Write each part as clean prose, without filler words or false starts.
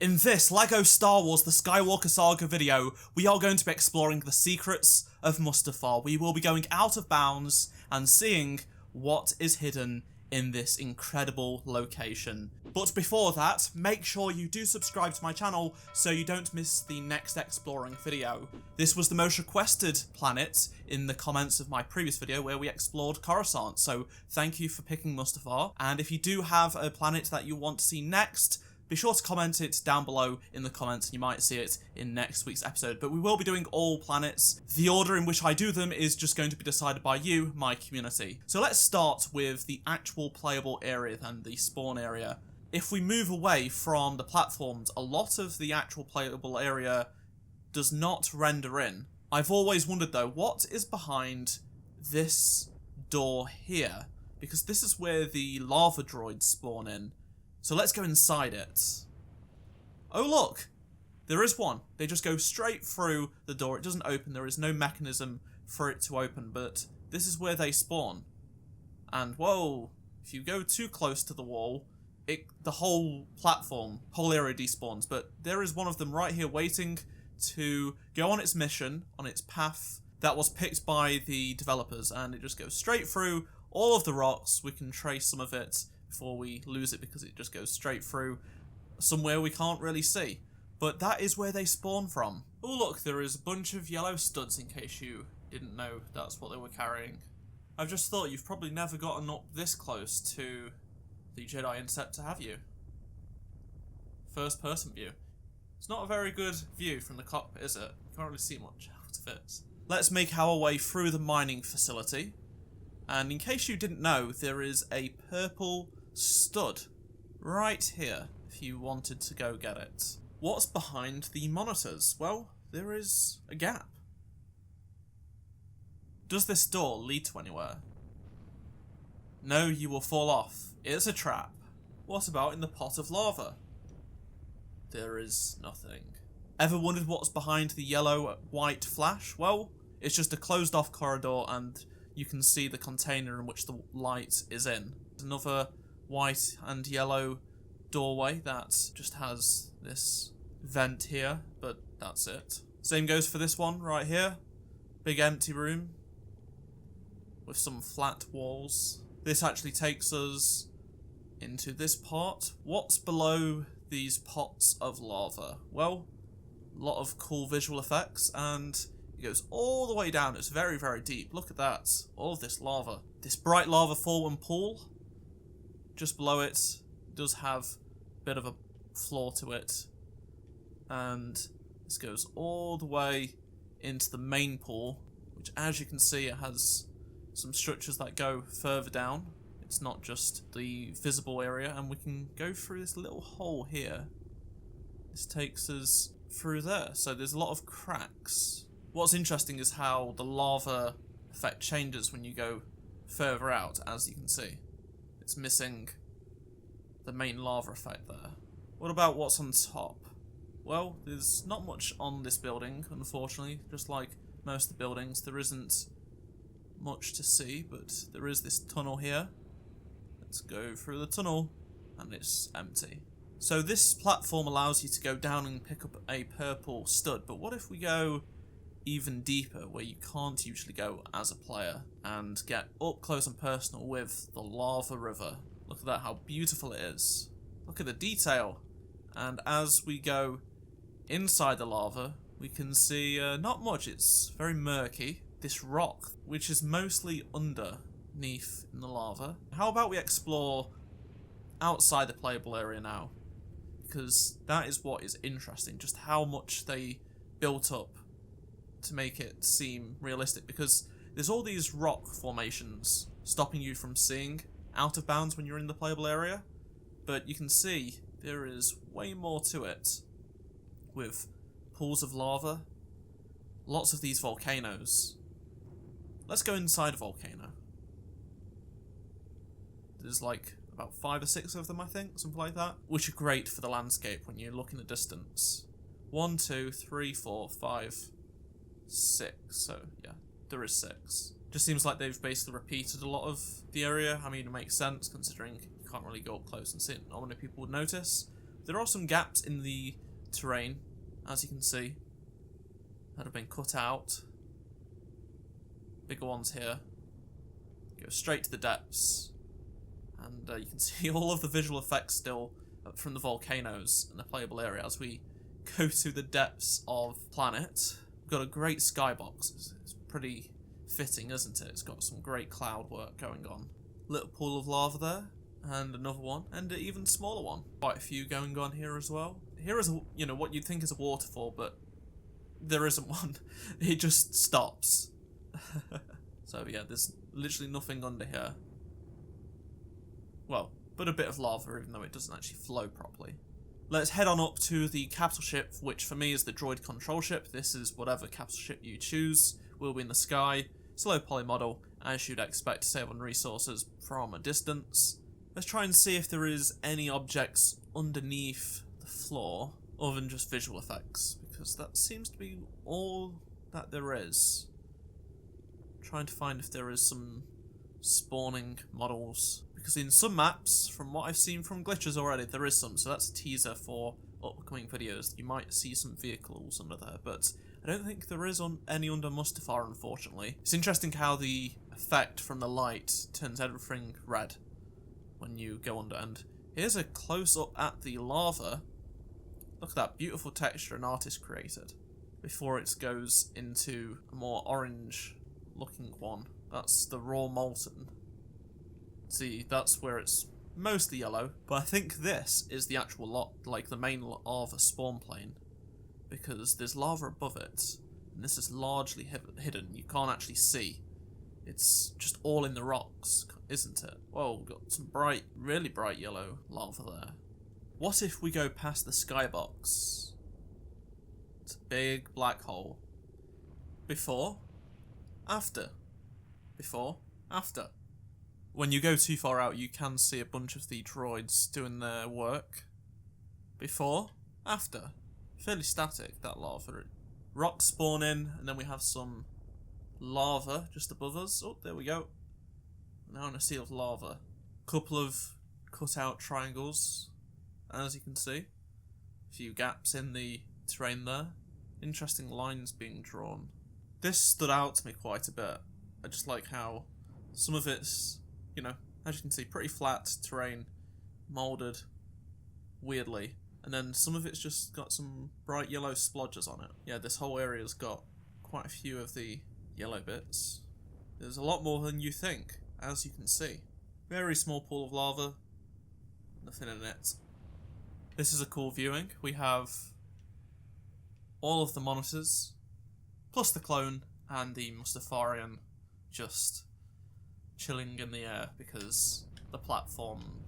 In this LEGO Star Wars The Skywalker Saga video, we are going to be exploring the secrets of Mustafar. We will be going out of bounds and seeing what is hidden in this incredible location. But before that, make sure you do subscribe to my channel so you don't miss the next exploring video. This was the most requested planet in the comments of my previous video where we explored Coruscant, so thank you for picking Mustafar. And if you do have a planet that you want to see next, be sure to comment it down below in the comments and you might see it in next week's episode. But we will be doing all planets. The order in which I do them is just going to be decided by you, my community. So let's start with the actual playable area and the spawn area. If we move away from the platforms, a lot of the actual playable area does not render in. I've always wondered though, what is behind this door here? Because this is where the lava droids spawn in. So let's go inside it. Oh look, there is one. They just go straight through the door. It doesn't open. There is no mechanism for it to open, but this is where they spawn. And whoa, if you go too close to the wall, the whole platform, whole area despawns. But there is one of them right here waiting to go on its mission, on its path that was picked by the developers, and it just goes straight through all of the rocks. We can trace some of it before we lose it because it just goes straight through somewhere we can't really see. But that is where they spawn from. Oh look, there is a bunch of yellow studs in case you didn't know that's what they were carrying. I've just thought you've probably never gotten up this close to the Jedi Interceptor, have you? First person view. It's not a very good view from the cockpit, is it? You can't really see much out of it. Let's make our way through the mining facility. And in case you didn't know, there is a purple stud right here if you wanted to go get it. What's behind the monitors? Well, there is a gap. Does this door lead to anywhere? No, you will fall off. It's a trap. What about in the pot of lava? There is nothing. Ever wondered what's behind the yellow-white flash? Well, it's just a closed-off corridor and you can see the container in which the light is in. Another white and yellow doorway that just has this vent here, but that's it. Same goes for this one right here. Big empty room with some flat walls. This actually takes us into this part. What's below these pots of lava? Well, a lot of cool visual effects, and it goes all the way down. It's very, very deep. Look at that. All of this lava. This bright lava fallen pool, just below it, does have a bit of a floor to it. And this goes all the way into the main pool, which, as you can see, it has some structures that go further down. It's not just the visible area, and we can go through this little hole here. This takes us through there. So there's a lot of cracks. What's interesting is how the lava effect changes when you go further out, as you can see. It's missing the main lava effect there. What about what's on top? Well, there's not much on this building, unfortunately. Just like most of the buildings, there isn't much to see, but there is this tunnel here. Let's go through the tunnel, and it's empty. So this platform allows you to go down and pick up a purple stud, but what if we go even deeper, where you can't usually go as a player, and get up close and personal with the lava river? Look at that, how beautiful it is. Look at the detail. And as we go inside the lava, we can see not much. It's very murky. This rock, which is mostly underneath in the lava. How about we explore outside the playable area now? Because that is what is interesting, just how much they built up to make it seem realistic, because there's all these rock formations stopping you from seeing out of bounds when you're in the playable area, but you can see there is way more to it, with pools of lava, lots of these volcanoes. Let's go inside a volcano. There's like about 5 or 6 of them, I think, something like that, which are great for the landscape when you look in the distance. 1, 2, 3, 4, 5, 6. So yeah, there is 6. Just seems like they've basically repeated a lot of the area. I mean, it makes sense considering you can't really go up close and see it. Not many people would notice. There are some gaps in the terrain, as you can see, that have been cut out. Bigger ones here. Go straight to the depths. And you can see all of the visual effects still from the volcanoes in the playable area as we go to the depths of planet. We've got a great skybox. It's pretty fitting, isn't it? It's got some great cloud work going on. Little pool of lava there, and another one, and an even smaller one. Quite a few going on here as well. Here is, you know, what you'd think is a waterfall, but there isn't one. It just stops. So yeah, there's literally nothing under here. Well, but a bit of lava, even though it doesn't actually flow properly. Let's head on up to the capital ship, which for me is the droid control ship. This is whatever capital ship you choose. Will be in the sky. Slow poly model, as you'd expect to save on resources from a distance. Let's try and see if there is any objects underneath the floor, other than just visual effects, because that seems to be all that there is. Trying to find if there is some spawning models, because in some maps, from what I've seen from glitches already, there is some, so that's a teaser for upcoming videos. You might see some vehicles under there, but I don't think there is any under Mustafar, unfortunately. It's interesting how the effect from the light turns everything red when you go under, and here's a close-up at the lava. Look at that beautiful texture an artist created before it goes into a more orange-looking one. That's the raw molten. See, that's where it's mostly yellow, but I think this is the actual like the main lava spawn plane, because there's lava above it, and this is largely hidden. You can't actually see. It's just all in the rocks, isn't it? Whoa, we've got some bright, really bright yellow lava there. What if we go past the skybox? It's a big black hole. Before, after. Before, after. When you go too far out, you can see a bunch of the droids doing their work. Before, after. Fairly static, that lava. Rocks spawn in, and then we have some lava just above us. Oh, there we go. Now in a sea of lava. Couple of cut out triangles, as you can see. A few gaps in the terrain there. Interesting lines being drawn. This stood out to me quite a bit. I just like how some of it's, you know, as you can see, pretty flat terrain, moulded weirdly. And then some of it's just got some bright yellow splodges on it. Yeah, this whole area's got quite a few of the yellow bits. There's a lot more than you think, as you can see. Very small pool of lava, nothing in it. This is a cool viewing. We have all of the monitors, plus the clone and the Mustafarian just chilling in the air because the platform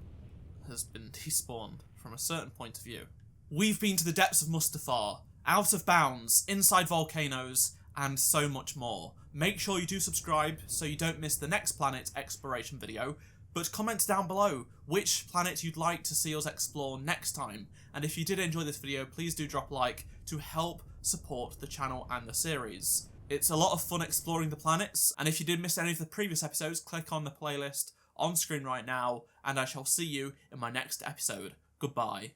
has been despawned from a certain point of view. We've been to the depths of Mustafar, out of bounds, inside volcanoes, and so much more. Make sure you do subscribe so you don't miss the next planet exploration video, but comment down below which planet you'd like to see us explore next time. And if you did enjoy this video, please do drop a like to help support the channel and the series. It's a lot of fun exploring the planets, and if you did miss any of the previous episodes, click on the playlist on screen right now, and I shall see you in my next episode. Goodbye.